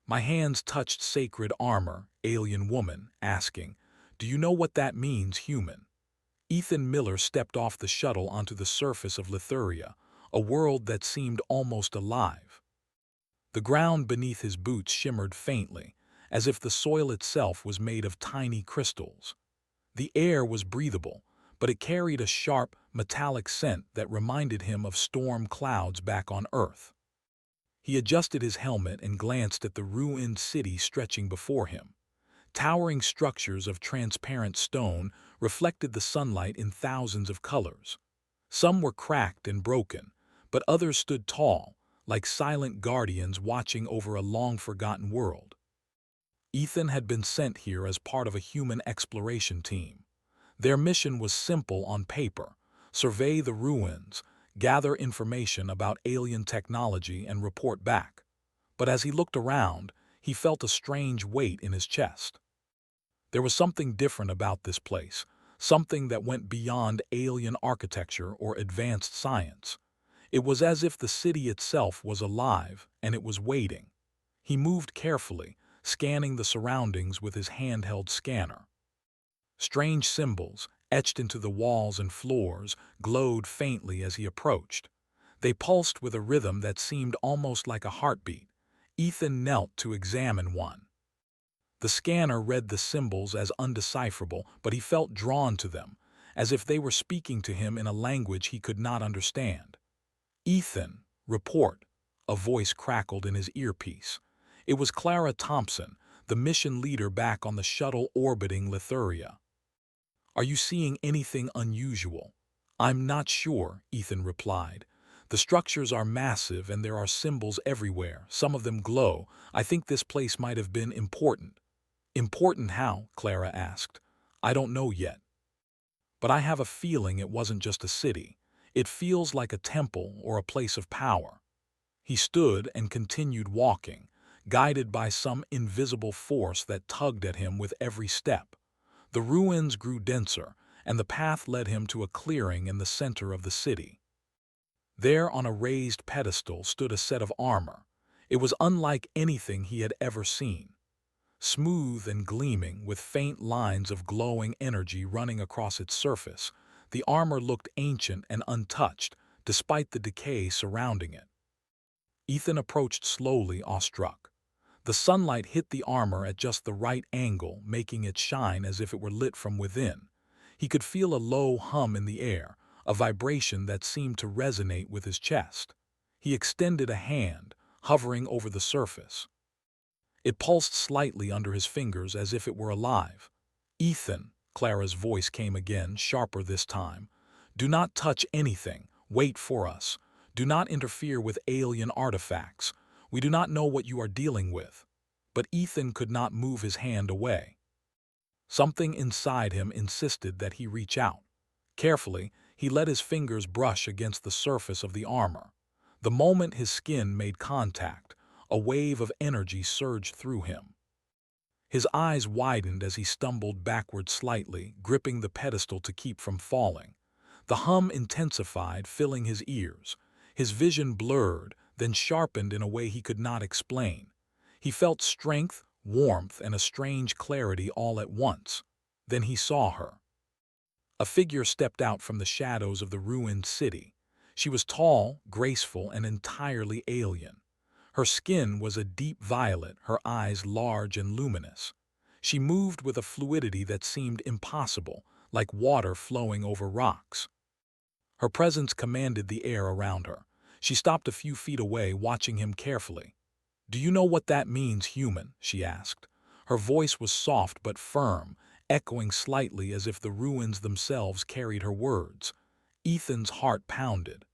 My hands touched sacred armor, alien woman, asking, "Do you know what that means, human?" Ethan Miller stepped off the shuttle onto the surface of Lithuria, a world that seemed almost alive. The ground beneath his boots shimmered faintly, as if the soil itself was made of tiny crystals. The air was breathable, but it carried a sharp, metallic scent that reminded him of storm clouds back on Earth. He adjusted his helmet and glanced at the ruined city stretching before him. Towering structures of transparent stone reflected the sunlight in thousands of colors. Some were cracked and broken, but others stood tall, like silent guardians watching over a long-forgotten world. Ethan had been sent here as part of a human exploration team. Their mission was simple on paper: survey the ruins, gather information about alien technology, and report back. But as he looked around, he felt a strange weight in his chest. There was something different about this place, something that went beyond alien architecture or advanced science. It was as if the city itself was alive, and it was waiting. He moved carefully, scanning the surroundings with his handheld scanner. Strange symbols, etched into the walls and floors, glowed faintly as he approached. They pulsed with a rhythm that seemed almost like a heartbeat. Ethan knelt to examine one. The scanner read the symbols as undecipherable, but he felt drawn to them, as if they were speaking to him in a language he could not understand. "Ethan, report," a voice crackled in his earpiece. It was Clara Thompson, the mission leader back on the shuttle orbiting Lithuria. "Are you seeing anything unusual?" "I'm not sure," Ethan replied. "The structures are massive and there are symbols everywhere. Some of them glow. I think this place might have been important." "Important how?" Clara asked. "I don't know yet. But I have a feeling it wasn't just a city. It feels like a temple or a place of power." He stood and continued walking, guided by some invisible force that tugged at him with every step. The ruins grew denser, and the path led him to a clearing in the center of the city. There, on a raised pedestal, stood a set of armor. It was unlike anything he had ever seen. Smooth and gleaming, with faint lines of glowing energy running across its surface, the armor looked ancient and untouched, despite the decay surrounding it. Ethan approached slowly, awestruck. The sunlight hit the armor at just the right angle, making it shine as if it were lit from within. He could feel a low hum in the air, a vibration that seemed to resonate with his chest. He extended a hand, hovering over the surface. It pulsed slightly under his fingers as if it were alive. "Ethan," Clara's voice came again, sharper this time. "Do not touch anything. Wait for us. Do not interfere with alien artifacts. We do not know what you are dealing with." But Ethan could not move his hand away. Something inside him insisted that he reach out. Carefully, he let his fingers brush against the surface of the armor. The moment his skin made contact, a wave of energy surged through him. His eyes widened as he stumbled backward slightly, gripping the pedestal to keep from falling. The hum intensified, filling his ears. His vision blurred, then sharpened in a way he could not explain. He felt strength, warmth, and a strange clarity all at once. Then he saw her. A figure stepped out from the shadows of the ruined city. She was tall, graceful, and entirely alien. Her skin was a deep violet, her eyes large and luminous. She moved with a fluidity that seemed impossible, like water flowing over rocks. Her presence commanded the air around her. She stopped a few feet away, watching him carefully. "Do you know what that means, human?" she asked. Her voice was soft but firm, echoing slightly as if the ruins themselves carried her words. Ethan's heart pounded.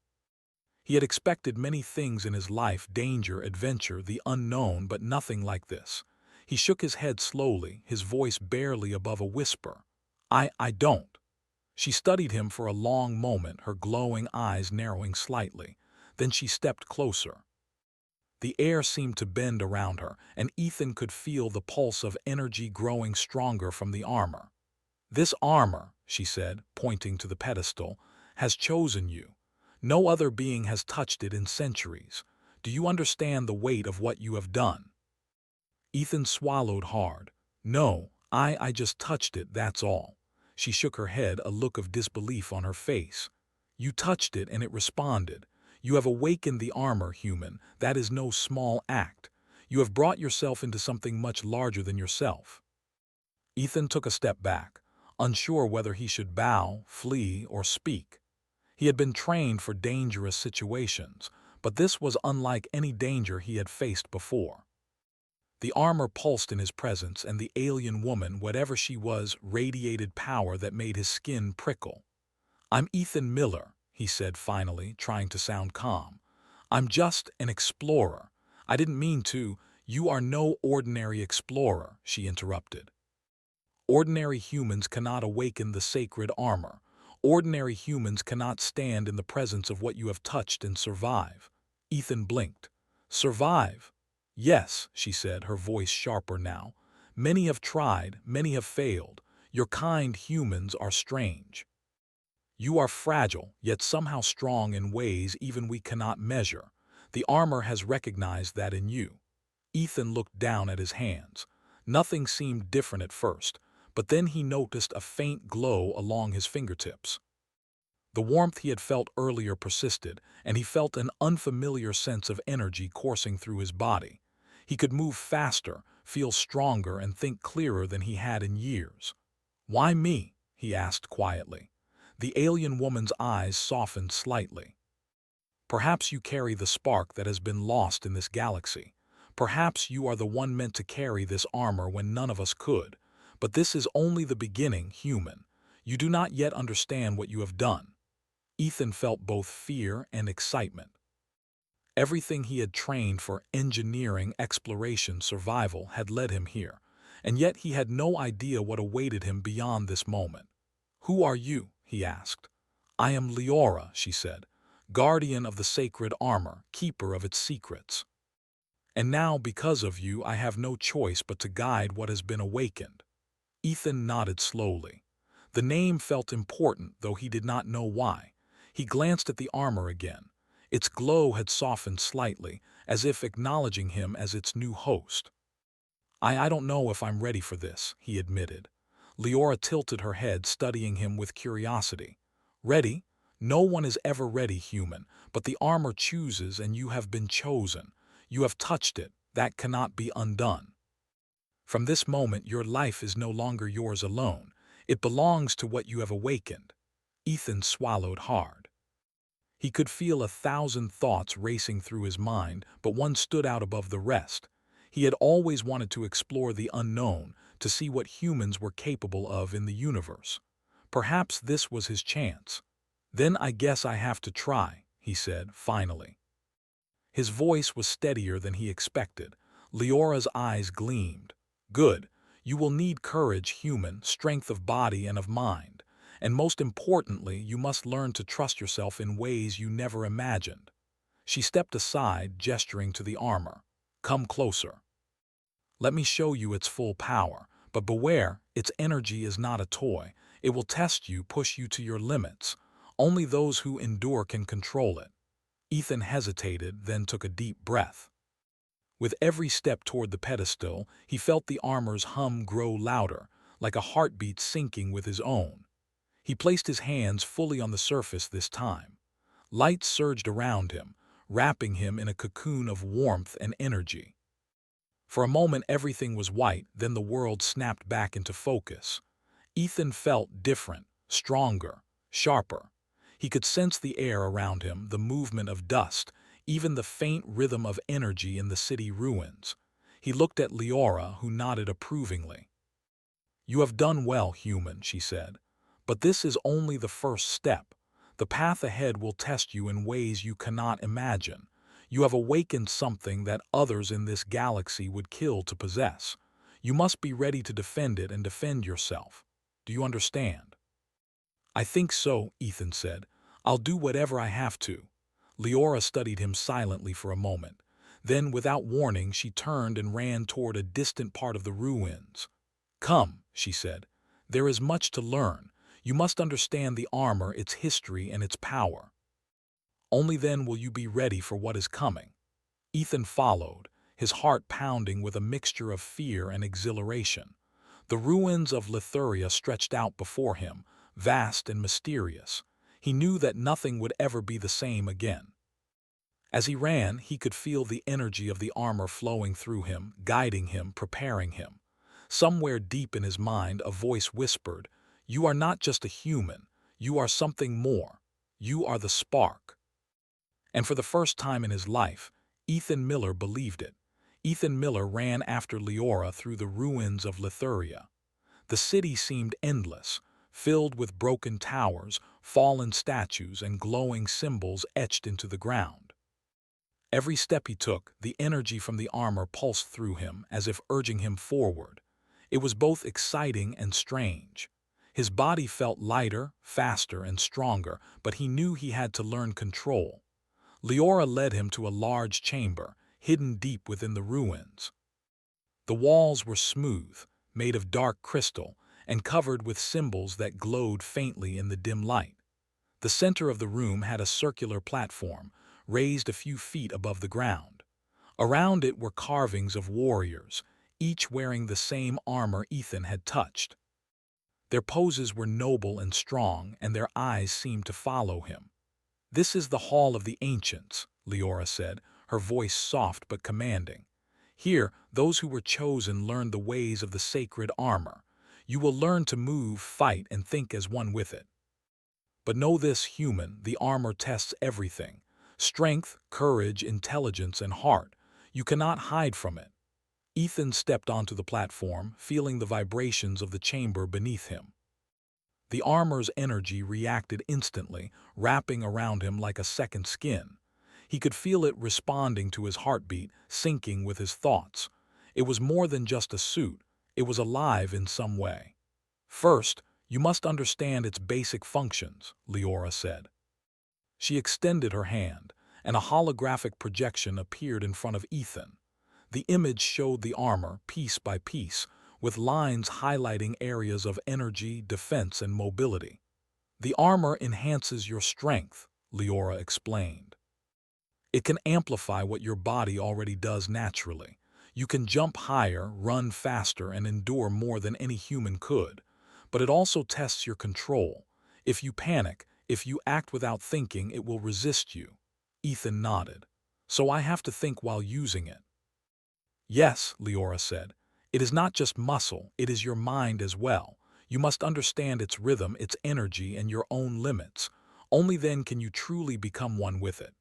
He had expected many things in his life: danger, adventure, the unknown, but nothing like this. He shook his head slowly, his voice barely above a whisper. I don't." She studied him for a long moment, her glowing eyes narrowing slightly. Then she stepped closer. The air seemed to bend around her, and Ethan could feel the pulse of energy growing stronger from the armor. "This armor," she said, pointing to the pedestal, "has chosen you. No other being has touched it in centuries. Do you understand the weight of what you have done?" Ethan swallowed hard. No, I just touched it, that's all. She shook her head, a look of disbelief on her face. You touched it and it responded. You have awakened the armor, human. That is no small act. You have brought yourself into something much larger than yourself. Ethan took a step back, unsure whether he should bow, flee, or speak. He had been trained for dangerous situations, but this was unlike any danger he had faced before. The armor pulsed in his presence, and the alien woman, whatever she was, radiated power that made his skin prickle. I'm Ethan Miller, he said finally, trying to sound calm. I'm just an explorer. I didn't mean to. You are no ordinary explorer, she interrupted. Ordinary humans cannot awaken the sacred armor. Ordinary humans cannot stand in the presence of what you have touched and survive. Ethan blinked. Survive? Yes, she said, her voice sharper now. Many have tried, many have failed. Your kind humans are strange. You are fragile, yet somehow strong in ways even we cannot measure. The armor has recognized that in you. Ethan looked down at his hands. Nothing seemed different at first, but then he noticed a faint glow along his fingertips. The warmth he had felt earlier persisted, and he felt an unfamiliar sense of energy coursing through his body. He could move faster, feel stronger, and think clearer than he had in years. Why me? He asked quietly. The alien woman's eyes softened slightly. Perhaps you carry the spark that has been lost in this galaxy. Perhaps you are the one meant to carry this armor when none of us could. But this is only the beginning, human. You do not yet understand what you have done. Ethan felt both fear and excitement. Everything he had trained for engineering, exploration, survival had led him here, and yet he had no idea what awaited him beyond this moment. Who are you? He asked. I am Leora, she said, guardian of the sacred armor, keeper of its secrets. And now, because of you, I have no choice but to guide what has been awakened. Ethan nodded slowly. The name felt important, though he did not know why. He glanced at the armor again. Its glow had softened slightly, as if acknowledging him as its new host. I don't know if I'm ready for this, he admitted. Leora tilted her head, studying him with curiosity. Ready? No one is ever ready, human, but the armor chooses, and you have been chosen. You have touched it. That cannot be undone. From this moment, your life is no longer yours alone. It belongs to what you have awakened. Ethan swallowed hard. He could feel 1,000 thoughts racing through his mind, but one stood out above the rest. He had always wanted to explore the unknown, to see what humans were capable of in the universe. Perhaps this was his chance. Then I guess I have to try, he said, finally. His voice was steadier than he expected. Leora's eyes gleamed. Good. You will need courage, human, strength of body and of mind. And most importantly, you must learn to trust yourself in ways you never imagined. She stepped aside, gesturing to the armor. Come closer. Let me show you its full power. But beware, its energy is not a toy. It will test you, push you to your limits. Only those who endure can control it. Ethan hesitated, then took a deep breath. With every step toward the pedestal, he felt the armor's hum grow louder, like a heartbeat syncing with his own. He placed his hands fully on the surface this time. Light surged around him, wrapping him in a cocoon of warmth and energy. For a moment everything was white, then the world snapped back into focus. Ethan felt different, stronger, sharper. He could sense the air around him, the movement of dust, even the faint rhythm of energy in the city ruins. He looked at Leora, who nodded approvingly. You have done well, human, she said. But this is only the first step. The path ahead will test you in ways you cannot imagine. You have awakened something that others in this galaxy would kill to possess. You must be ready to defend it and defend yourself. Do you understand? I think so, Ethan said. I'll do whatever I have to. Leora studied him silently for a moment. Then, without warning, she turned and ran toward a distant part of the ruins. Come, she said. There is much to learn. You must understand the armor, its history, and its power. Only then will you be ready for what is coming. Ethan followed, his heart pounding with a mixture of fear and exhilaration. The ruins of Lithuria stretched out before him, vast and mysterious. He knew that nothing would ever be the same again. As he ran, he could feel the energy of the armor flowing through him, guiding him, preparing him. Somewhere deep in his mind, a voice whispered, "You are not just a human, you are something more. You are the spark." And for the first time in his life, Ethan Miller believed it. Ethan Miller ran after Leora through the ruins of Lithuria. The city seemed endless, filled with broken towers, fallen statues, and glowing symbols etched into the ground. Every step he took, the energy from the armor pulsed through him as if urging him forward. It was both exciting and strange. His body felt lighter, faster, and stronger, but he knew he had to learn control. Leora led him to a large chamber, hidden deep within the ruins. The walls were smooth, made of dark crystal, and covered with symbols that glowed faintly in the dim light. The center of the room had a circular platform, raised a few feet above the ground. Around it were carvings of warriors, each wearing the same armor Ethan had touched. Their poses were noble and strong, and their eyes seemed to follow him. "This is the Hall of the Ancients," Leora said, her voice soft but commanding. "Here, those who were chosen learned the ways of the sacred armor. You will learn to move, fight, and think as one with it. But know this, human, the armor tests everything. Strength, courage, intelligence, and heart. You cannot hide from it." Ethan stepped onto the platform, feeling the vibrations of the chamber beneath him. The armor's energy reacted instantly, wrapping around him like a second skin. He could feel it responding to his heartbeat, syncing with his thoughts. It was more than just a suit. It was alive in some way. "First, you must understand its basic functions," Leora said. She extended her hand, and a holographic projection appeared in front of Ethan. The image showed the armor, piece by piece, with lines highlighting areas of energy, defense, and mobility. "The armor enhances your strength," Leora explained. "It can amplify what your body already does naturally. You can jump higher, run faster, and endure more than any human could. But it also tests your control. If you panic, if you act without thinking, it will resist you." Ethan nodded. "So I have to think while using it." "Yes," Leora said. "It is not just muscle, it is your mind as well. You must understand its rhythm, its energy, and your own limits. Only then can you truly become one with it."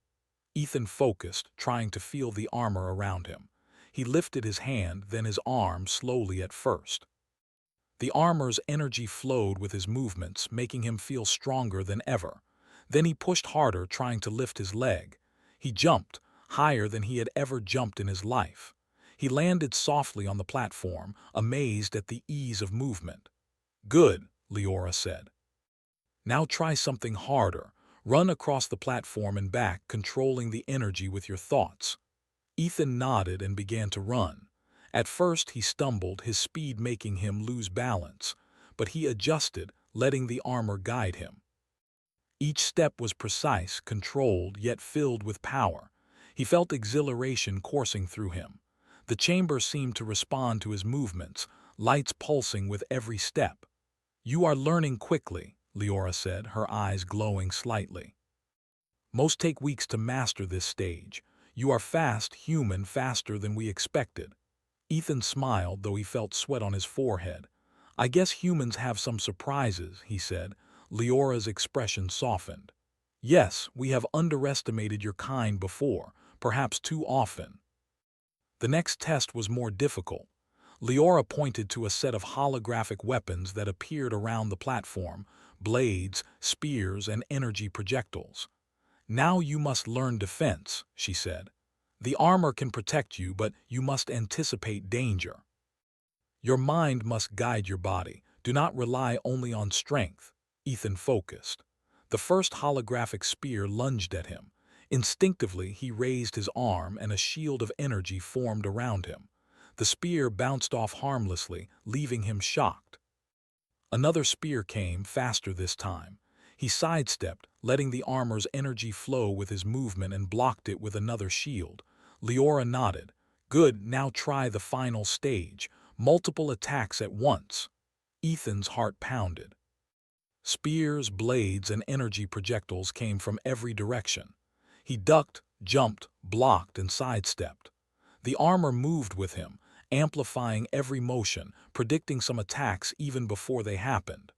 Ethan focused, trying to feel the armor around him. He lifted his hand, then his arm, slowly at first. The armor's energy flowed with his movements, making him feel stronger than ever. Then he pushed harder, trying to lift his leg. He jumped, higher than he had ever jumped in his life. He landed softly on the platform, amazed at the ease of movement. "Good," Leora said. "Now try something harder. Run across the platform and back, controlling the energy with your thoughts." Ethan nodded and began to run. At first he stumbled, his speed making him lose balance, but he adjusted, letting the armor guide him. Each step was precise, controlled, yet filled with power. He felt exhilaration coursing through him. The chamber seemed to respond to his movements, lights pulsing with every step. "You are learning quickly," Leora said, her eyes glowing slightly. "Most take weeks to master this stage. You are fast, human, faster than we expected." Ethan smiled, though he felt sweat on his forehead. "I guess humans have some surprises," he said. Leora's expression softened. "Yes, we have underestimated your kind before, perhaps too often." The next test was more difficult. Leora pointed to a set of holographic weapons that appeared around the platform, blades, spears, and energy projectiles. "Now you must learn defense," she said. "The armor can protect you, but you must anticipate danger. Your mind must guide your body. Do not rely only on strength." Ethan focused. The first holographic spear lunged at him. Instinctively, he raised his arm, and a shield of energy formed around him. The spear bounced off harmlessly, leaving him shocked. Another spear came, faster this time. He sidestepped, letting the armor's energy flow with his movement, and blocked it with another shield. Leora nodded. Good, now try the final stage, multiple attacks at once. Ethan's heart pounded. Spears, blades, and energy projectiles came from every direction. He ducked, jumped, blocked, and sidestepped. The armor moved with him, amplifying every motion, predicting some attacks even before they happened.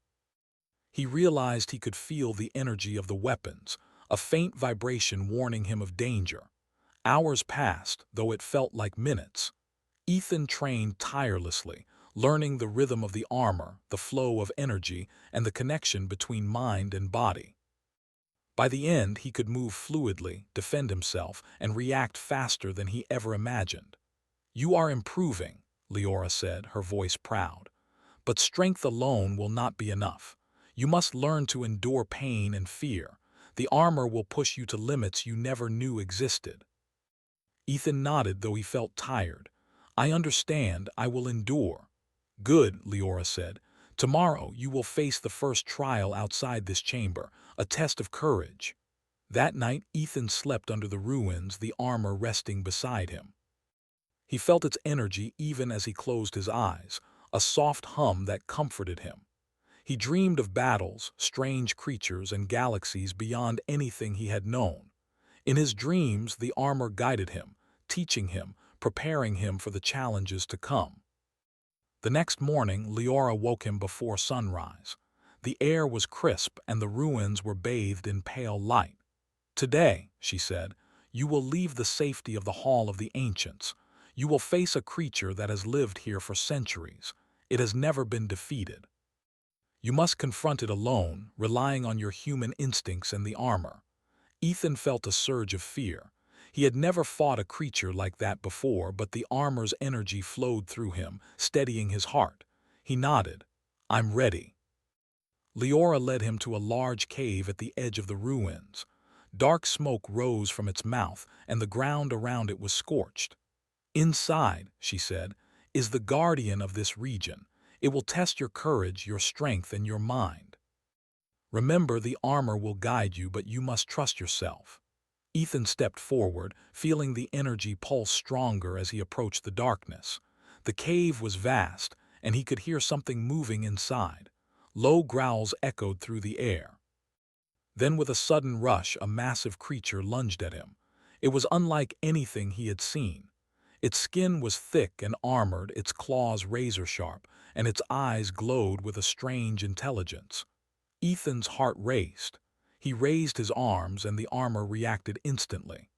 He realized he could feel the energy of the weapons, a faint vibration warning him of danger. Hours passed, though it felt like minutes. Ethan trained tirelessly, learning the rhythm of the armor, the flow of energy, and the connection between mind and body. By the end, he could move fluidly, defend himself, and react faster than he ever imagined. "You are improving," Leora said, her voice proud. "But strength alone will not be enough. You must learn to endure pain and fear. The armor will push you to limits you never knew existed." Ethan nodded, though he felt tired. "I understand. I will endure." "Good," Leora said. "Tomorrow you will face the first trial outside this chamber, a test of courage." That night, Ethan slept under the ruins, the armor resting beside him. He felt its energy even as he closed his eyes, a soft hum that comforted him. He dreamed of battles, strange creatures, and galaxies beyond anything he had known. In his dreams, the armor guided him, teaching him, preparing him for the challenges to come. The next morning, Leora woke him before sunrise. The air was crisp and the ruins were bathed in pale light. "Today," she said, "you will leave the safety of the Hall of the Ancients. You will face a creature that has lived here for centuries. It has never been defeated. You must confront it alone, relying on your human instincts and the armor." Ethan felt a surge of fear. He had never fought a creature like that before, but the armor's energy flowed through him, steadying his heart. He nodded. "I'm ready." Leora led him to a large cave at the edge of the ruins. Dark smoke rose from its mouth, and the ground around it was scorched. "Inside," she said, "is the guardian of this region. It will test your courage, your strength, and your mind. Remember, the armor will guide you, but you must trust yourself." Ethan stepped forward, feeling the energy pulse stronger as he approached the darkness. The cave was vast, and he could hear something moving inside. Low growls echoed through the air. Then with a sudden rush, a massive creature lunged at him. It was unlike anything he had seen. Its skin was thick and armored, its claws razor-sharp, and its eyes glowed with a strange intelligence. Ethan's heart raced. He raised his arms, and the armor reacted instantly.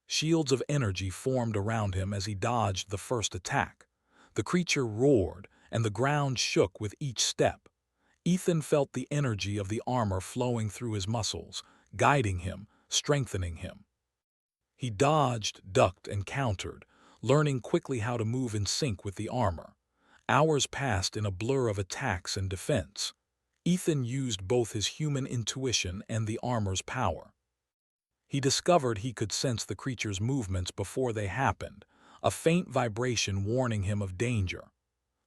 Shields of energy formed around him as he dodged the first attack. The creature roared, and the ground shook with each step. Ethan felt the energy of the armor flowing through his muscles, guiding him, strengthening him. He dodged, ducked, and countered, learning quickly how to move in sync with the armor. Hours passed in a blur of attacks and defense. Ethan used both his human intuition and the armor's power. He discovered he could sense the creature's movements before they happened, a faint vibration warning him of danger.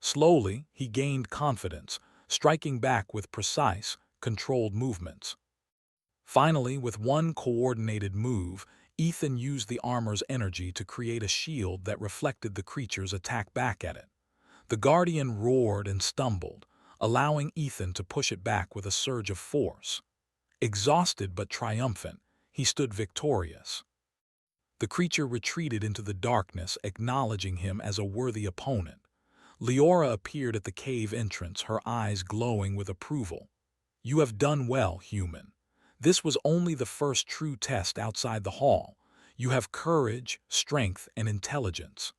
Slowly, he gained confidence, striking back with precise, controlled movements. Finally, with one coordinated move, Ethan used the armor's energy to create a shield that reflected the creature's attack back at it. The Guardian roared and stumbled, allowing Ethan to push it back with a surge of force. Exhausted but triumphant, he stood victorious. The creature retreated into the darkness, acknowledging him as a worthy opponent. Leora appeared at the cave entrance, her eyes glowing with approval. "You have done well, human. This was only the first true test outside the hall. You have courage, strength, and intelligence.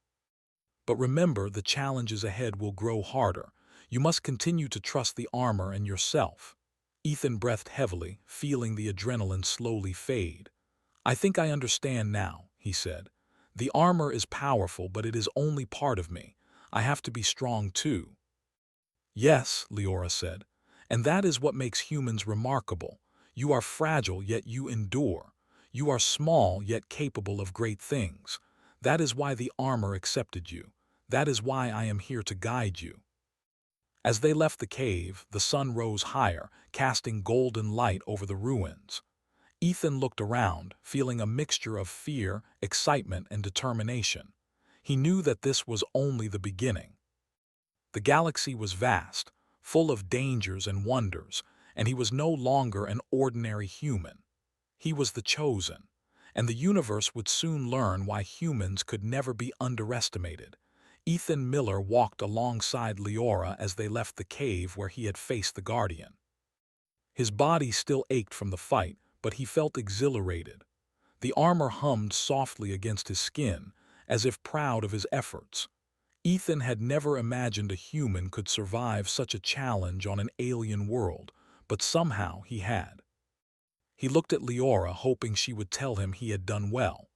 But remember, the challenges ahead will grow harder. You must continue to trust the armor and yourself." Ethan breathed heavily, feeling the adrenaline slowly fade. "I think I understand now," he said. "The armor is powerful, but it is only part of me. I have to be strong too." "Yes," Leora said, "and that is what makes humans remarkable. You are fragile, yet you endure. You are small, yet capable of great things. That is why the armor accepted you. That is why I am here to guide you." As they left the cave, the sun rose higher, casting golden light over the ruins. Ethan looked around, feeling a mixture of fear, excitement, and determination. He knew that this was only the beginning. The galaxy was vast, full of dangers and wonders, and he was no longer an ordinary human. He was the chosen, and the universe would soon learn why humans could never be underestimated. Ethan Miller walked alongside Leora as they left the cave where he had faced the Guardian. His body still ached from the fight, but he felt exhilarated. The armor hummed softly against his skin, as if proud of his efforts. Ethan had never imagined a human could survive such a challenge on an alien world, but somehow he had. He looked at Leora, hoping she would tell him he had done well.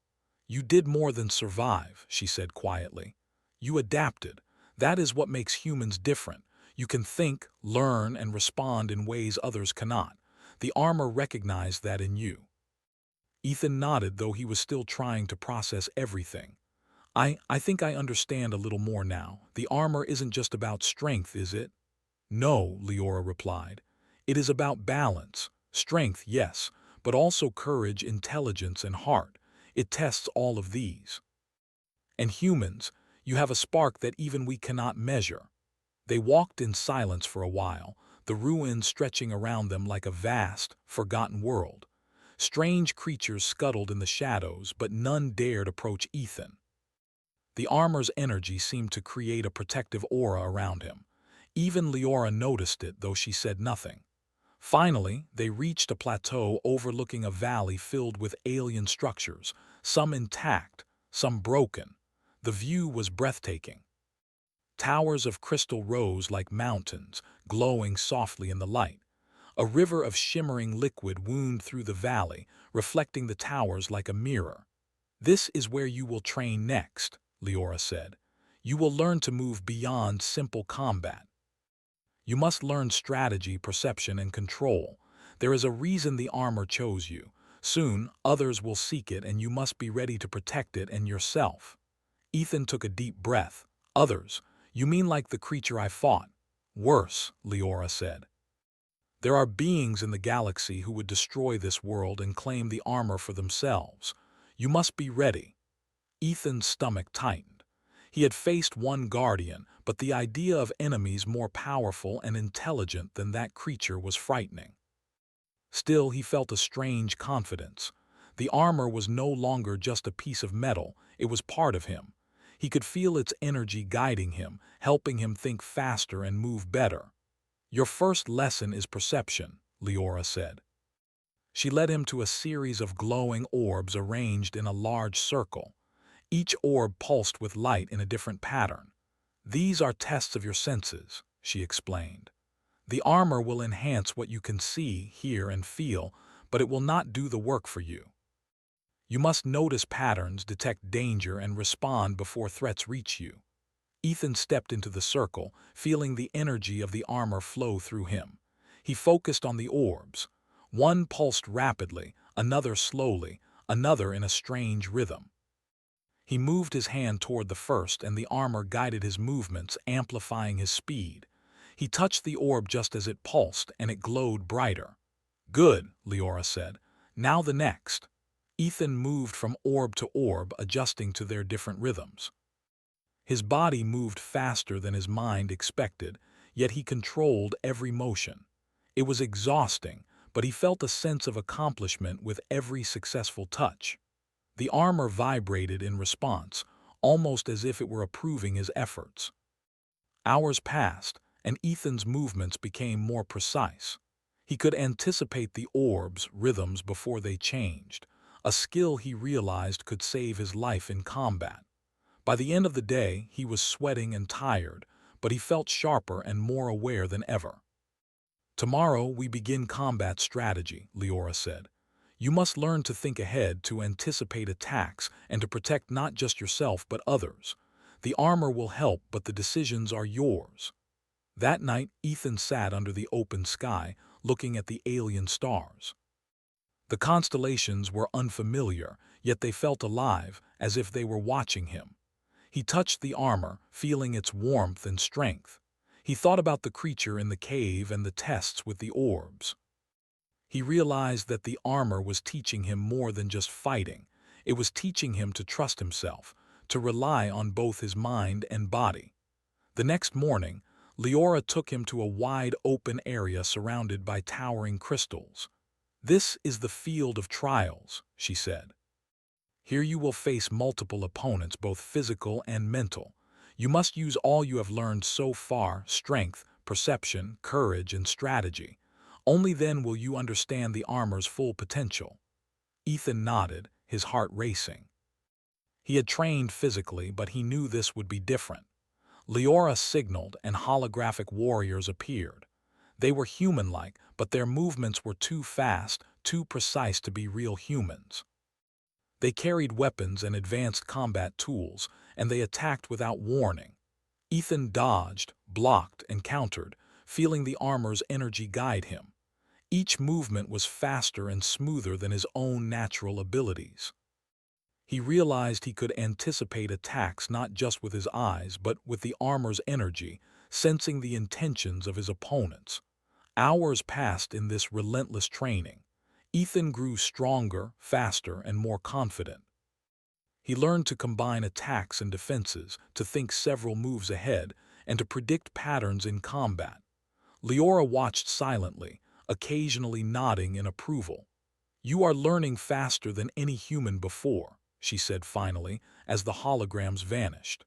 "You did more than survive," she said quietly. "You adapted. That is what makes humans different. You can think, learn, and respond in ways others cannot. The armor recognized that in you." Ethan nodded, though he was still trying to process everything. I think I understand a little more now. The armor isn't just about strength, is it?" "No," Leora replied. "It is about balance. Strength, yes, but also courage, intelligence, and heart. It tests all of these. And humans, you have a spark that even we cannot measure." They walked in silence for a while, the ruins stretching around them like a vast, forgotten world. Strange creatures scuttled in the shadows, but none dared approach Ethan. The armor's energy seemed to create a protective aura around him. Even Leora noticed it, though she said nothing. Finally, they reached a plateau overlooking a valley filled with alien structures, some intact, some broken. The view was breathtaking. Towers of crystal rose like mountains, glowing softly in the light. A river of shimmering liquid wound through the valley, reflecting the towers like a mirror. "This is where you will train next," Leora said. "You will learn to move beyond simple combat. You must learn strategy, perception, and control. There is a reason the armor chose you. Soon, others will seek it, and you must be ready to protect it and yourself." Ethan took a deep breath. "Others? You mean like the creature I fought?" "Worse," Leora said. "There are beings in the galaxy who would destroy this world and claim the armor for themselves. You must be ready." Ethan's stomach tightened. He had faced one guardian, but the idea of enemies more powerful and intelligent than that creature was frightening. Still, he felt a strange confidence. The armor was no longer just a piece of metal, it was part of him. He could feel its energy guiding him, helping him think faster and move better. "Your first lesson is perception," Leora said. She led him to a series of glowing orbs arranged in a large circle. Each orb pulsed with light in a different pattern. "These are tests of your senses," she explained. "The armor will enhance what you can see, hear, and feel, but it will not do the work for you. You must notice patterns, detect danger, and respond before threats reach you." Ethan stepped into the circle, feeling the energy of the armor flow through him. He focused on the orbs. One pulsed rapidly, another slowly, another in a strange rhythm. He moved his hand toward the first, and the armor guided his movements, amplifying his speed. He touched the orb just as it pulsed, and it glowed brighter. "Good," Leora said. "Now the next." Ethan moved from orb to orb, adjusting to their different rhythms. His body moved faster than his mind expected, yet he controlled every motion. It was exhausting, but he felt a sense of accomplishment with every successful touch. The armor vibrated in response, almost as if it were approving his efforts. Hours passed, and Ethan's movements became more precise. He could anticipate the orbs' rhythms before they changed, a skill he realized could save his life in combat. By the end of the day, he was sweating and tired, but he felt sharper and more aware than ever. "Tomorrow we begin combat strategy," Leora said. "You must learn to think ahead, to anticipate attacks, and to protect not just yourself but others. The armor will help, but the decisions are yours." That night, Ethan sat under the open sky, looking at the alien stars. The constellations were unfamiliar, yet they felt alive, as if they were watching him. He touched the armor, feeling its warmth and strength. He thought about the creature in the cave and the tests with the orbs. He realized that the armor was teaching him more than just fighting. It was teaching him to trust himself, to rely on both his mind and body. The next morning, Leora took him to a wide open area surrounded by towering crystals. "This is the field of trials," she said. "Here you will face multiple opponents, both physical and mental. You must use all you have learned so far: strength, perception, courage, and strategy. Only then will you understand the armor's full potential." Ethan nodded, his heart racing. He had trained physically, but he knew this would be different. Leora signaled, and holographic warriors appeared. They were human-like, but their movements were too fast, too precise to be real humans. They carried weapons and advanced combat tools, and they attacked without warning. Ethan dodged, blocked, and countered, feeling the armor's energy guide him. Each movement was faster and smoother than his own natural abilities. He realized he could anticipate attacks not just with his eyes, but with the armor's energy, sensing the intentions of his opponents. Hours passed in this relentless training. Ethan grew stronger, faster, and more confident. He learned to combine attacks and defenses, to think several moves ahead, and to predict patterns in combat. Leora watched silently, occasionally nodding in approval. "You are learning faster than any human before," she said finally, as the holograms vanished.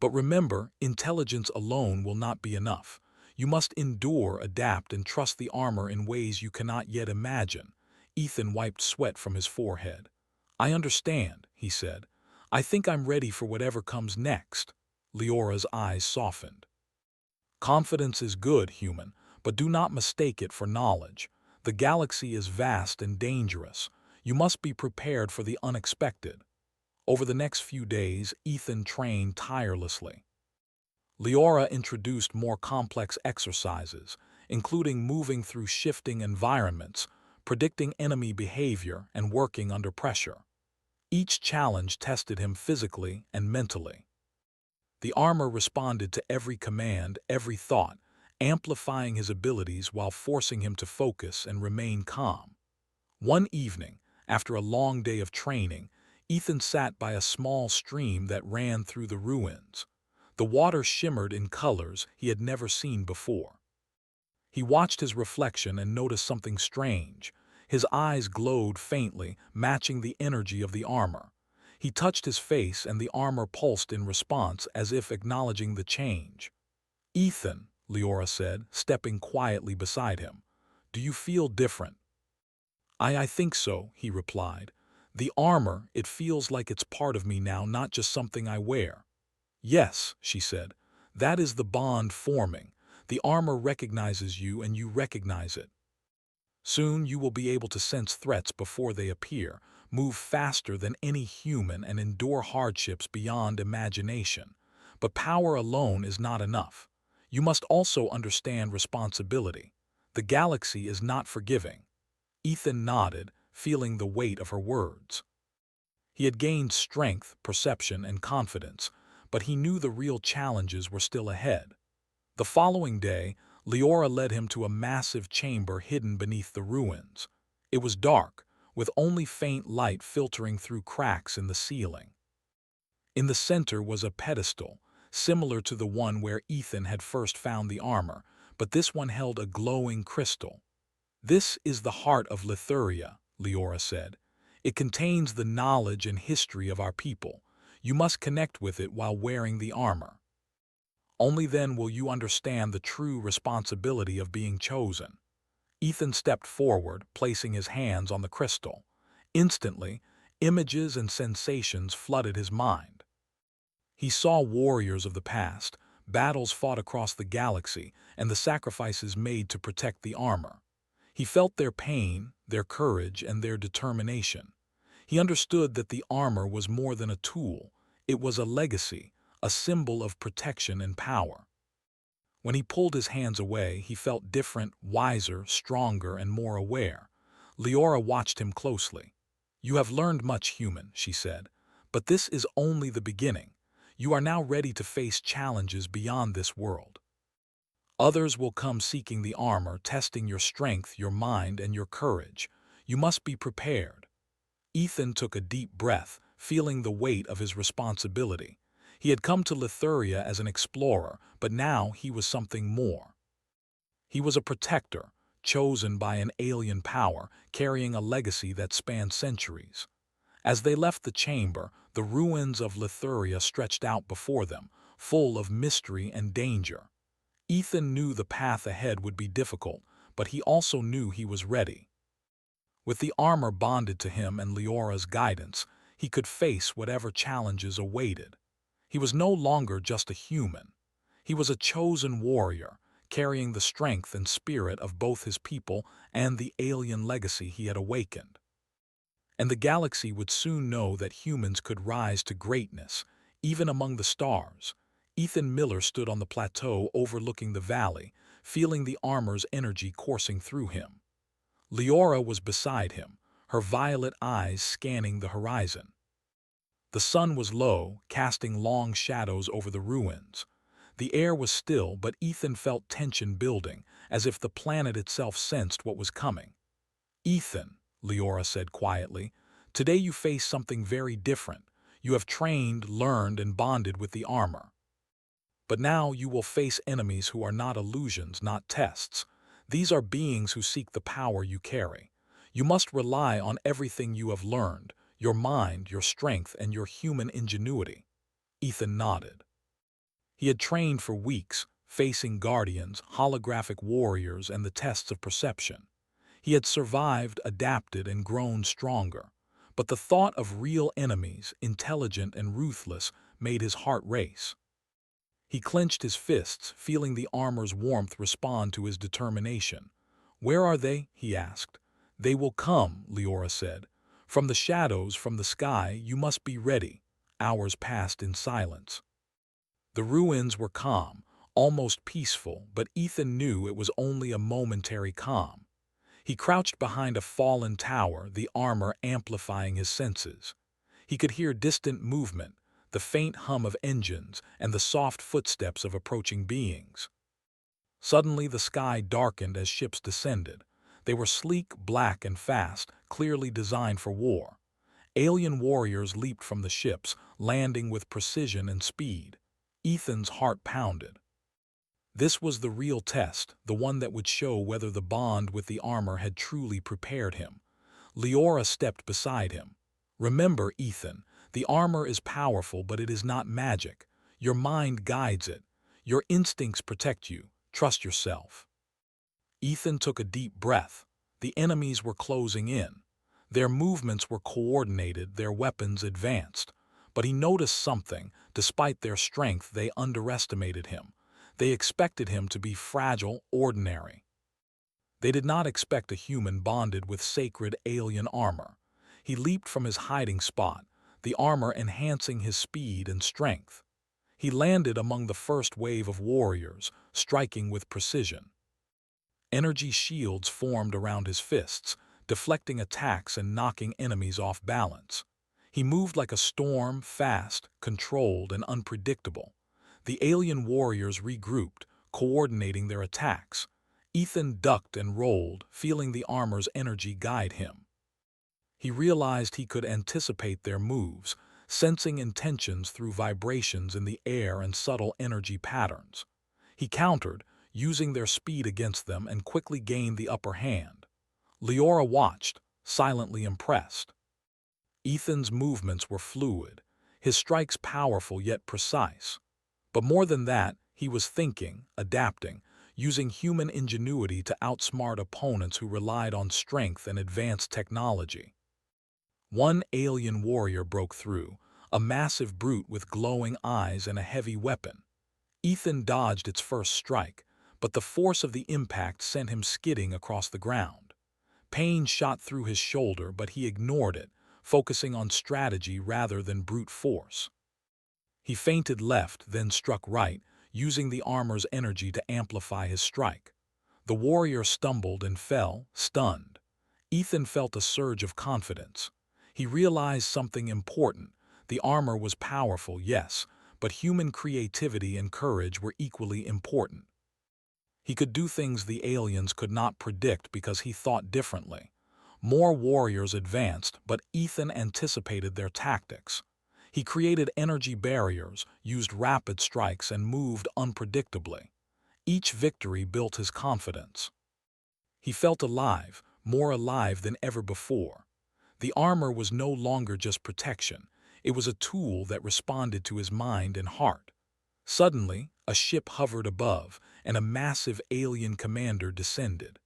"But remember, intelligence alone will not be enough. You must endure, adapt, and trust the armor in ways you cannot yet imagine." Ethan wiped sweat from his forehead. "I understand," he said. "I think I'm ready for whatever comes next." Leora's eyes softened. "Confidence is good, human, but do not mistake it for knowledge. The galaxy is vast and dangerous. You must be prepared for the unexpected." Over the next few days, Ethan trained tirelessly. Leora introduced more complex exercises, including moving through shifting environments, predicting enemy behavior, and working under pressure. Each challenge tested him physically and mentally. The armor responded to every command, every thought, amplifying his abilities while forcing him to focus and remain calm. One evening, after a long day of training, Ethan sat by a small stream that ran through the ruins. The water shimmered in colors he had never seen before. He watched his reflection and noticed something strange. His eyes glowed faintly, matching the energy of the armor. He touched his face, and the armor pulsed in response, as if acknowledging the change. "Ethan," Leora said, stepping quietly beside him, "do you feel different?" I think so," he replied. "The armor, it feels like it's part of me now, not just something I wear." "Yes," she said, "that is the bond forming. The armor recognizes you and you recognize it. Soon you will be able to sense threats before they appear, move faster than any human, and endure hardships beyond imagination. But power alone is not enough. You must also understand responsibility. The galaxy is not forgiving." Ethan nodded, feeling the weight of her words. He had gained strength, perception, and confidence, but he knew the real challenges were still ahead. The following day, Leora led him to a massive chamber hidden beneath the ruins. It was dark, with only faint light filtering through cracks in the ceiling. In the center was a pedestal, similar to the one where Ethan had first found the armor, but this one held a glowing crystal. "This is the heart of Lithuria," Leora said. "It contains the knowledge and history of our people. You must connect with it while wearing the armor. Only then will you understand the true responsibility of being chosen." Ethan stepped forward, placing his hands on the crystal. Instantly, images and sensations flooded his mind. He saw warriors of the past, battles fought across the galaxy, and the sacrifices made to protect the armor. He felt their pain, their courage, and their determination. He understood that the armor was more than a tool. It was a legacy, a symbol of protection and power. When he pulled his hands away, he felt different, wiser, stronger, and more aware. Leora watched him closely. "You have learned much, human," she said, "but this is only the beginning. You are now ready to face challenges beyond this world. Others will come seeking the armor, testing your strength, your mind, and your courage. You must be prepared." Ethan took a deep breath, feeling the weight of his responsibility. He had come to Lithuria as an explorer, but now he was something more. He was a protector, chosen by an alien power, carrying a legacy that spanned centuries. As they left the chamber, the ruins of Lithuria stretched out before them, full of mystery and danger. Ethan knew the path ahead would be difficult, but he also knew he was ready. With the armor bonded to him and Leora's guidance, he could face whatever challenges awaited. He was no longer just a human. He was a chosen warrior, carrying the strength and spirit of both his people and the alien legacy he had awakened. And the galaxy would soon know that humans could rise to greatness, even among the stars. Ethan Miller stood on the plateau overlooking the valley, feeling the armor's energy coursing through him. Leora was beside him, her violet eyes scanning the horizon. The sun was low, casting long shadows over the ruins. The air was still, but Ethan felt tension building, as if the planet itself sensed what was coming. "Ethan," Leora said quietly, "today you face something very different. You have trained, learned, and bonded with the armor. But now you will face enemies who are not illusions, not tests. These are beings who seek the power you carry. You must rely on everything you have learned, your mind, your strength, and your human ingenuity." Ethan nodded. He had trained for weeks, facing guardians, holographic warriors, and the tests of perception. He had survived, adapted, and grown stronger. But the thought of real enemies, intelligent and ruthless, made his heart race. He clenched his fists, feeling the armor's warmth respond to his determination. "Where are they?" he asked. "They will come," Leora said. "From the shadows, from the sky, you must be ready." Hours passed in silence. The ruins were calm, almost peaceful, but Ethan knew it was only a momentary calm. He crouched behind a fallen tower, the armor amplifying his senses. He could hear distant movement, the faint hum of engines, and the soft footsteps of approaching beings. Suddenly the sky darkened as ships descended. They were sleek, black, and fast, clearly designed for war. Alien warriors leaped from the ships, landing with precision and speed. Ethan's heart pounded. This was the real test, the one that would show whether the bond with the armor had truly prepared him. Leora stepped beside him. "Remember, Ethan, the armor is powerful, but it is not magic. Your mind guides it. Your instincts protect you. Trust yourself." Ethan took a deep breath. The enemies were closing in. Their movements were coordinated, their weapons advanced. But he noticed something. Despite their strength, they underestimated him. They expected him to be fragile, ordinary. They did not expect a human bonded with sacred alien armor. He leaped from his hiding spot, the armor enhancing his speed and strength. He landed among the first wave of warriors, striking with precision. Energy shields formed around his fists, deflecting attacks and knocking enemies off balance. He moved like a storm, fast, controlled, and unpredictable. The alien warriors regrouped, coordinating their attacks. Ethan ducked and rolled, feeling the armor's energy guide him. He realized he could anticipate their moves, sensing intentions through vibrations in the air and subtle energy patterns. He countered, using their speed against them, and quickly gained the upper hand. Leora watched, silently impressed. Ethan's movements were fluid, his strikes powerful yet precise. But more than that, he was thinking, adapting, using human ingenuity to outsmart opponents who relied on strength and advanced technology. One alien warrior broke through, a massive brute with glowing eyes and a heavy weapon. Ethan dodged its first strike, but the force of the impact sent him skidding across the ground. Pain shot through his shoulder, but he ignored it, focusing on strategy rather than brute force. He feinted left, then struck right, using the armor's energy to amplify his strike. The warrior stumbled and fell, stunned. Ethan felt a surge of confidence. He realized something important. The armor was powerful, yes, but human creativity and courage were equally important. He could do things the aliens could not predict because he thought differently. More warriors advanced, but Ethan anticipated their tactics. He created energy barriers, used rapid strikes, and moved unpredictably. Each victory built his confidence. He felt alive, more alive than ever before. The armor was no longer just protection. It was a tool that responded to his mind and heart. Suddenly, a ship hovered above, and a massive alien commander descended.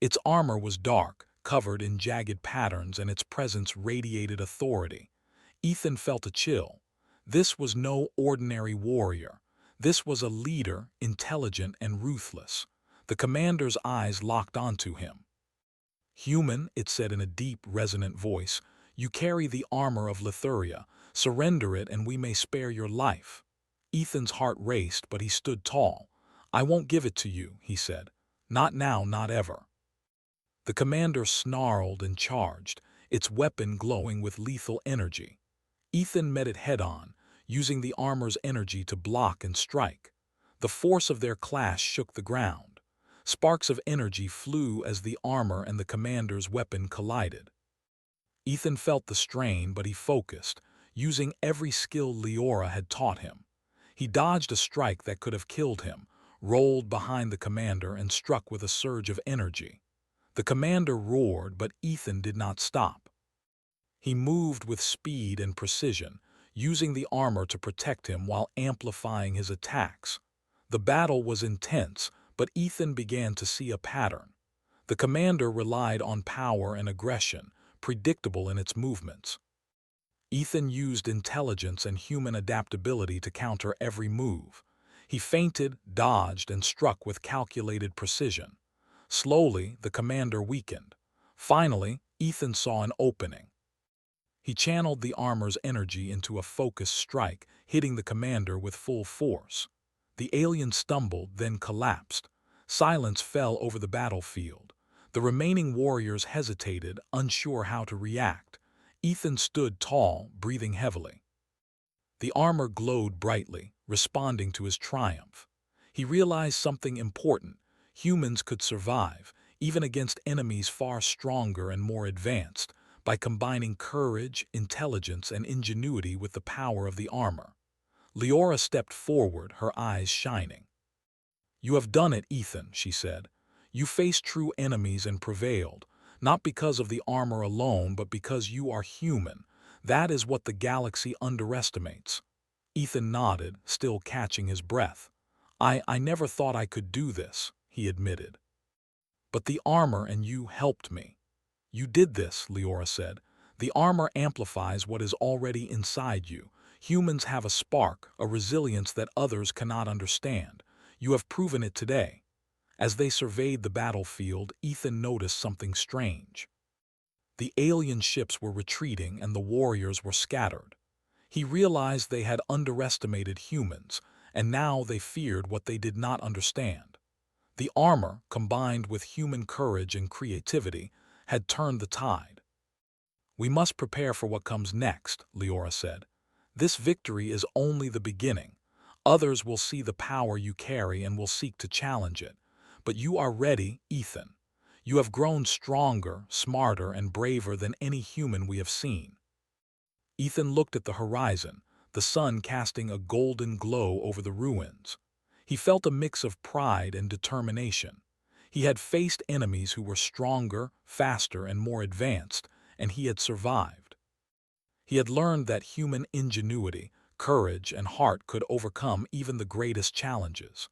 Its armor was dark, covered in jagged patterns, and its presence radiated authority. Ethan felt a chill. This was no ordinary warrior. This was a leader, intelligent and ruthless. The commander's eyes locked onto him. "Human," it said in a deep, resonant voice, "you carry the armor of Lithuria. Surrender it and we may spare your life." Ethan's heart raced, but he stood tall. "I won't give it to you," he said. "Not now, not ever." The commander snarled and charged, its weapon glowing with lethal energy. Ethan met it head-on, using the armor's energy to block and strike. The force of their clash shook the ground. Sparks of energy flew as the armor and the commander's weapon collided. Ethan felt the strain, but he focused, using every skill Leora had taught him. He dodged a strike that could have killed him, rolled behind the commander, and struck with a surge of energy. The commander roared, but Ethan did not stop. He moved with speed and precision, using the armor to protect him while amplifying his attacks. The battle was intense, but Ethan began to see a pattern. The commander relied on power and aggression, predictable in its movements. Ethan used intelligence and human adaptability to counter every move. He feinted, dodged, and struck with calculated precision. Slowly, the commander weakened. Finally, Ethan saw an opening. He channeled the armor's energy into a focused strike, hitting the commander with full force. The alien stumbled, then collapsed. Silence fell over the battlefield. The remaining warriors hesitated, unsure how to react. Ethan stood tall, breathing heavily. The armor glowed brightly, responding to his triumph. He realized something important. Humans could survive, even against enemies far stronger and more advanced, by combining courage, intelligence, and ingenuity with the power of the armor. Leora stepped forward, her eyes shining. "You have done it, Ethan," she said. "You faced true enemies and prevailed, not because of the armor alone, but because you are human. That is what the galaxy underestimates." Ethan nodded, still catching his breath. I never thought I could do this," he admitted. "But the armor and you helped me." "You did this," Leora said. "The armor amplifies what is already inside you. Humans have a spark, a resilience that others cannot understand. You have proven it today." As they surveyed the battlefield, Ethan noticed something strange. The alien ships were retreating and the warriors were scattered. He realized they had underestimated humans, and now they feared what they did not understand. The armor, combined with human courage and creativity, had turned the tide. "We must prepare for what comes next," Leora said. "This victory is only the beginning. Others will see the power you carry and will seek to challenge it. But you are ready, Ethan. You have grown stronger, smarter, and braver than any human we have seen." Ethan looked at the horizon, the sun casting a golden glow over the ruins. He felt a mix of pride and determination. He had faced enemies who were stronger, faster, and more advanced, and he had survived. He had learned that human ingenuity, courage, and heart could overcome even the greatest challenges.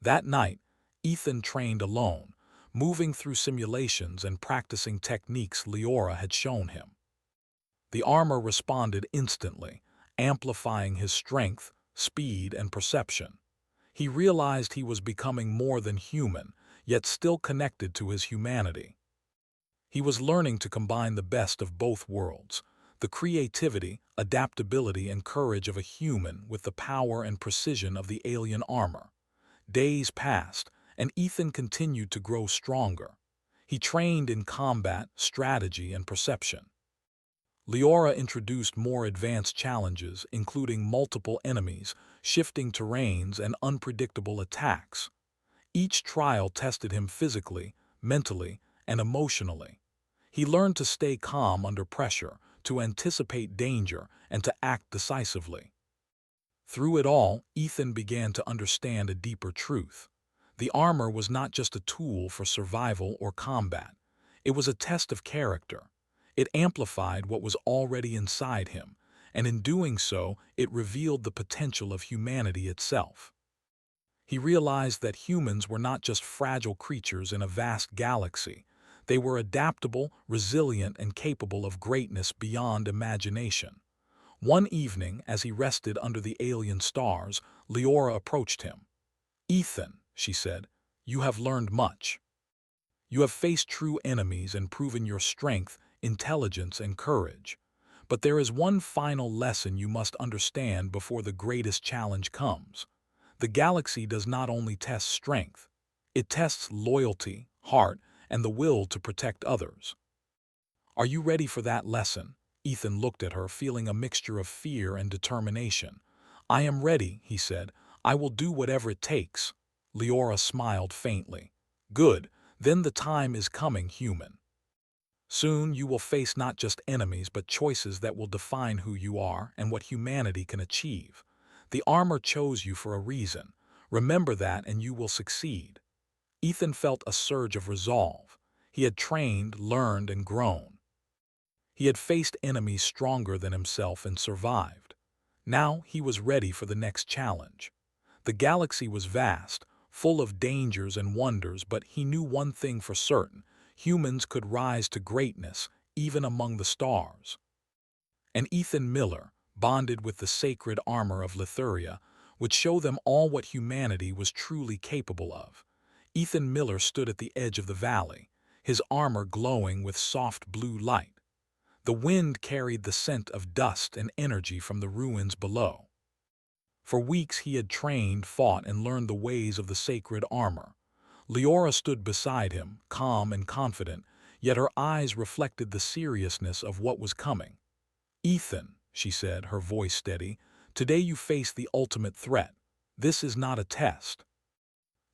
That night, Ethan trained alone, moving through simulations and practicing techniques Leora had shown him. The armor responded instantly, amplifying his strength, speed, and perception. He realized he was becoming more than human, yet still connected to his humanity. He was learning to combine the best of both worlds, the creativity, adaptability, and courage of a human with the power and precision of the alien armor. Days passed, and Ethan continued to grow stronger. He trained in combat, strategy, and perception. Leora introduced more advanced challenges, including multiple enemies, shifting terrains, and unpredictable attacks. Each trial tested him physically, mentally, and emotionally. He learned to stay calm under pressure, to anticipate danger, and to act decisively. Through it all, Ethan began to understand a deeper truth. The armor was not just a tool for survival or combat. It was a test of character. It amplified what was already inside him, and in doing so, it revealed the potential of humanity itself. He realized that humans were not just fragile creatures in a vast galaxy. They were adaptable, resilient, and capable of greatness beyond imagination. One evening, as he rested under the alien stars, Leora approached him. "Ethan," she said, "you have learned much. You have faced true enemies and proven your strength, intelligence, and courage. But there is one final lesson you must understand before the greatest challenge comes. The galaxy does not only test strength, it tests loyalty, heart, and the will to protect others. Are you ready for that lesson?" Ethan looked at her, feeling a mixture of fear and determination. "I am ready," he said. "I will do whatever it takes." Leora smiled faintly. "Good, then the time is coming, human. Soon you will face not just enemies but choices that will define who you are and what humanity can achieve. The armor chose you for a reason. Remember that and you will succeed." Ethan felt a surge of resolve. He had trained, learned, and grown. He had faced enemies stronger than himself and survived. Now he was ready for the next challenge. The galaxy was vast, full of dangers and wonders, but he knew one thing for certain: humans could rise to greatness, even among the stars. And Ethan Miller, bonded with the sacred armor of Lithuria, would show them all what humanity was truly capable of. Ethan Miller stood at the edge of the valley, his armor glowing with soft blue light. The wind carried the scent of dust and energy from the ruins below. For weeks he had trained, fought, and learned the ways of the sacred armor. Leora stood beside him, calm and confident, yet her eyes reflected the seriousness of what was coming. "Ethan," she said, her voice steady, "today you face the ultimate threat. This is not a test.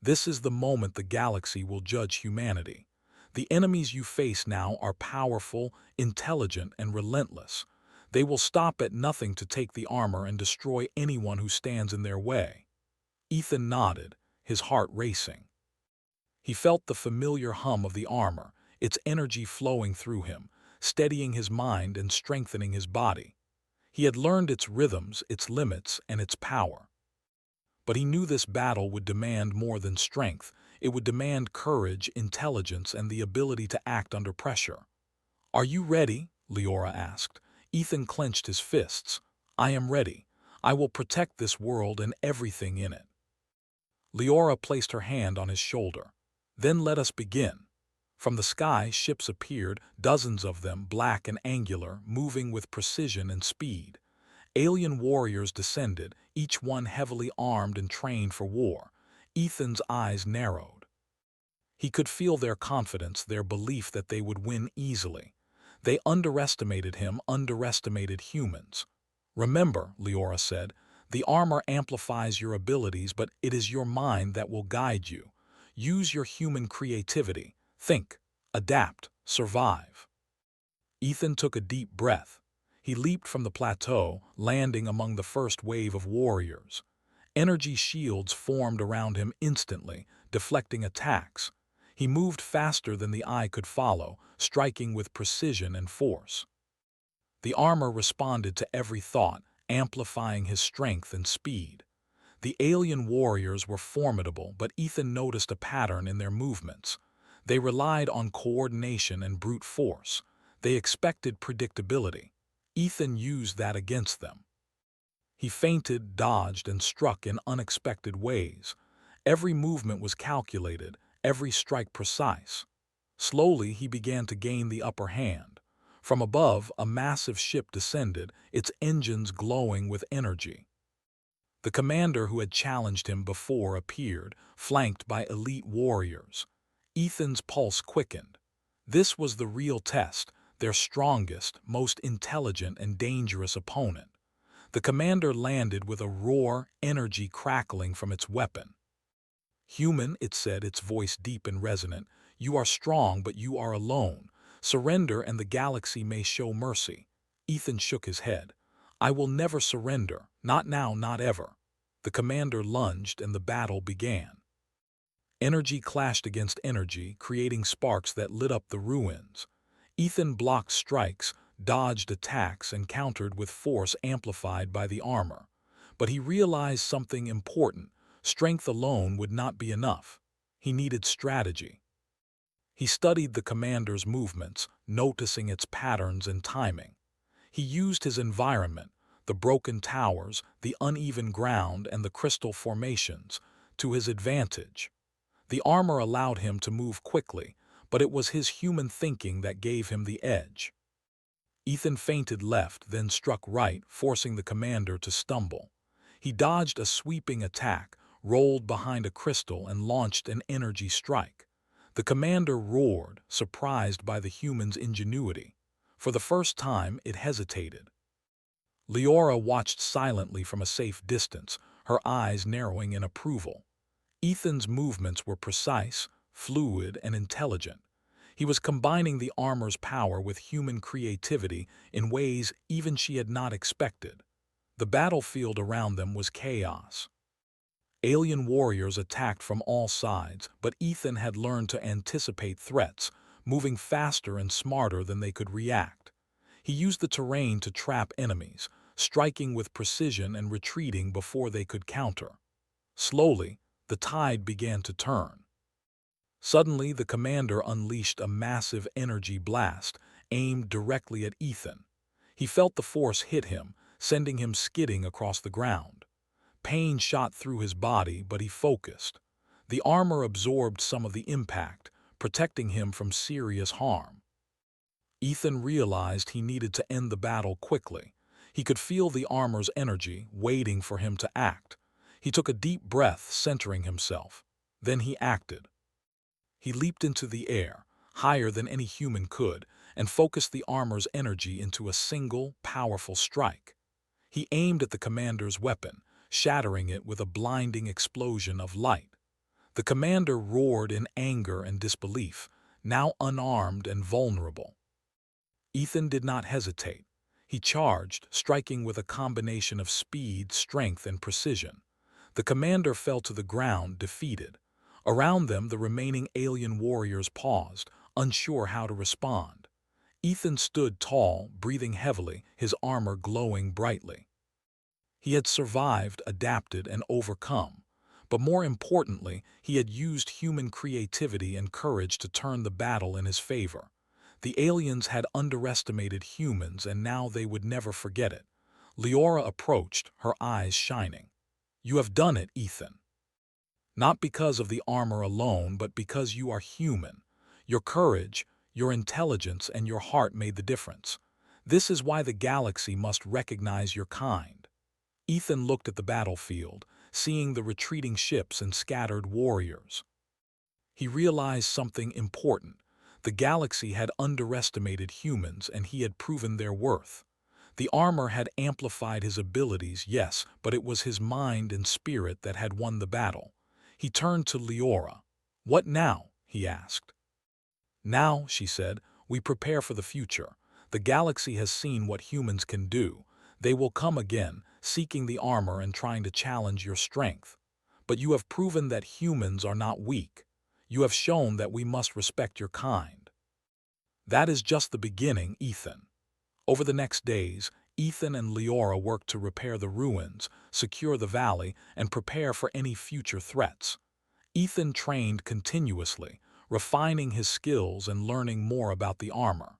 This is the moment the galaxy will judge humanity. The enemies you face now are powerful, intelligent, and relentless. They will stop at nothing to take the armor and destroy anyone who stands in their way." Ethan nodded, his heart racing. He felt the familiar hum of the armor, its energy flowing through him, steadying his mind and strengthening his body. He had learned its rhythms, its limits, and its power. But he knew this battle would demand more than strength. It would demand courage, intelligence, and the ability to act under pressure. "Are you ready?" Leora asked. Ethan clenched his fists. "I am ready. I will protect this world and everything in it." Leora placed her hand on his shoulder. "Then let us begin." From the sky, ships appeared, dozens of them, black and angular, moving with precision and speed. Alien warriors descended, each one heavily armed and trained for war. Ethan's eyes narrowed. He could feel their confidence, their belief that they would win easily. They underestimated him, underestimated humans. "Remember," Leora said, "the armor amplifies your abilities, but it is your mind that will guide you. Use your human creativity. Think, adapt, survive." Ethan took a deep breath. He leaped from the plateau, landing among the first wave of warriors. Energy shields formed around him instantly, deflecting attacks. He moved faster than the eye could follow, striking with precision and force. The armor responded to every thought, amplifying his strength and speed. The alien warriors were formidable, but Ethan noticed a pattern in their movements. They relied on coordination and brute force. They expected predictability. Ethan used that against them. He feinted, dodged, and struck in unexpected ways. Every movement was calculated, every strike precise. Slowly, he began to gain the upper hand. From above, a massive ship descended, its engines glowing with energy. The commander who had challenged him before appeared, flanked by elite warriors. Ethan's pulse quickened. This was the real test, their strongest, most intelligent, and dangerous opponent. The commander landed with a roar, energy crackling from its weapon. "Human," it said, its voice deep and resonant, "you are strong, but you are alone. Surrender and the galaxy may show mercy. Ethan shook his head. I will never surrender, not now, not ever. The commander lunged and the battle began. Energy clashed against energy, creating sparks that lit up the ruins. Ethan blocked strikes, dodged attacks, and countered with force amplified by the armor. But he realized something important. Strength alone would not be enough. He needed strategy. He studied the commander's movements, noticing its patterns and timing. He used his environment, the broken towers, the uneven ground, and the crystal formations, to his advantage. The armor allowed him to move quickly, but it was his human thinking that gave him the edge. Ethan feinted left, then struck right, forcing the commander to stumble. He dodged a sweeping attack, rolled behind a crystal, and launched an energy strike. The commander roared, surprised by the human's ingenuity. For the first time, it hesitated. Leora watched silently from a safe distance, her eyes narrowing in approval. Ethan's movements were precise, fluid, and intelligent. He was combining the armor's power with human creativity in ways even she had not expected. The battlefield around them was chaos. Alien warriors attacked from all sides, but Ethan had learned to anticipate threats, moving faster and smarter than they could react. He used the terrain to trap enemies, striking with precision and retreating before they could counter. Slowly, the tide began to turn. Suddenly, the commander unleashed a massive energy blast, aimed directly at Ethan. He felt the force hit him, sending him skidding across the ground. Pain shot through his body, but he focused. The armor absorbed some of the impact, protecting him from serious harm. Ethan realized he needed to end the battle quickly. He could feel the armor's energy, waiting for him to act. He took a deep breath, centering himself. Then he acted. He leaped into the air, higher than any human could, and focused the armor's energy into a single, powerful strike. He aimed at the commander's weapon, shattering it with a blinding explosion of light. The commander roared in anger and disbelief, now unarmed and vulnerable. Ethan did not hesitate. He charged, striking with a combination of speed, strength, and precision. The commander fell to the ground, defeated. Around them, the remaining alien warriors paused, unsure how to respond. Ethan stood tall, breathing heavily, his armor glowing brightly. He had survived, adapted, and overcome. But more importantly, he had used human creativity and courage to turn the battle in his favor. The aliens had underestimated humans, and now they would never forget it. Leora approached, her eyes shining. You have done it, Ethan. Not because of the armor alone, but because you are human. Your courage, your intelligence, and your heart made the difference. This is why the galaxy must recognize your kind. Ethan looked at the battlefield, seeing the retreating ships and scattered warriors. He realized something important. The galaxy had underestimated humans, and he had proven their worth. The armor had amplified his abilities, yes, but it was his mind and spirit that had won the battle. He turned to Leora. What now? He asked. Now, she said, we prepare for the future. The galaxy has seen what humans can do. They will come again, seeking the armor and trying to challenge your strength. But you have proven that humans are not weak. You have shown that we must respect your kind. That is just the beginning, Ethan. Over the next days, Ethan and Leora worked to repair the ruins, secure the valley, and prepare for any future threats. Ethan trained continuously, refining his skills and learning more about the armor.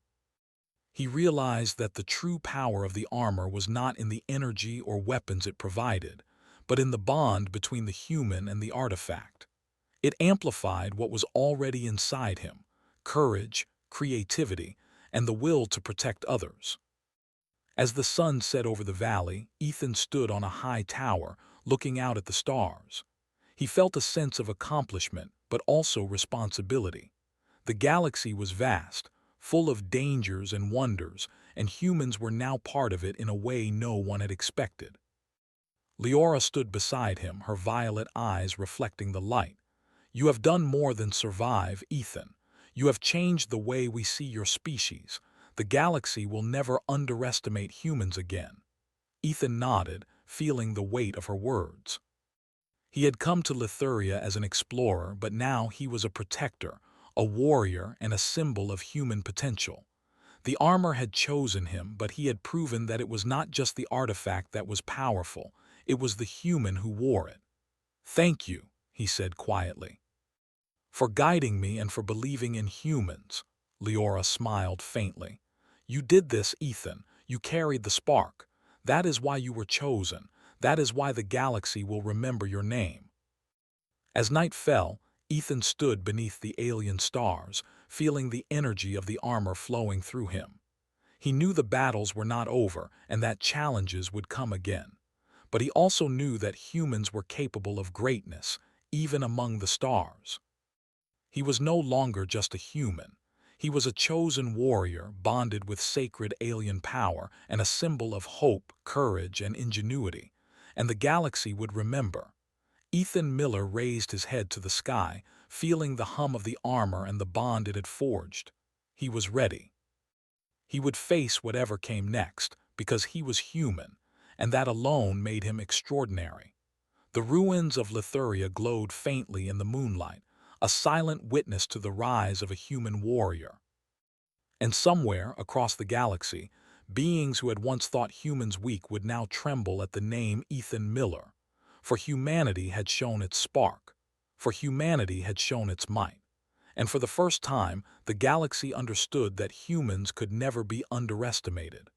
He realized that the true power of the armor was not in the energy or weapons it provided, but in the bond between the human and the artifact. It amplified what was already inside him: courage, creativity, and the will to protect others. As the sun set over the valley, Ethan stood on a high tower, looking out at the stars. He felt a sense of accomplishment, but also responsibility. The galaxy was vast, full of dangers and wonders, and humans were now part of it in a way no one had expected. Leora stood beside him, her violet eyes reflecting the light. You have done more than survive, Ethan. You have changed the way we see your species. The galaxy will never underestimate humans again." Ethan nodded, feeling the weight of her words. He had come to Lithuria as an explorer, but now he was a protector, a warrior, and a symbol of human potential. The armor had chosen him, but he had proven that it was not just the artifact that was powerful, it was the human who wore it. "Thank you," he said quietly, "for guiding me and for believing in humans." Leora smiled faintly. "You did this, Ethan. You carried the spark. That is why you were chosen. That is why the galaxy will remember your name." As night fell, Ethan stood beneath the alien stars, feeling the energy of the armor flowing through him. He knew the battles were not over and that challenges would come again. But he also knew that humans were capable of greatness, even among the stars. He was no longer just a human. He was a chosen warrior bonded with sacred alien power and a symbol of hope, courage, and ingenuity. And the galaxy would remember. Ethan Miller raised his head to the sky, feeling the hum of the armor and the bond it had forged. He was ready. He would face whatever came next, because he was human, and that alone made him extraordinary. The ruins of Lithuria glowed faintly in the moonlight, a silent witness to the rise of a human warrior. And somewhere across the galaxy, beings who had once thought humans weak would now tremble at the name Ethan Miller. For humanity had shown its spark. For humanity had shown its might. And for the first time, the galaxy understood that humans could never be underestimated.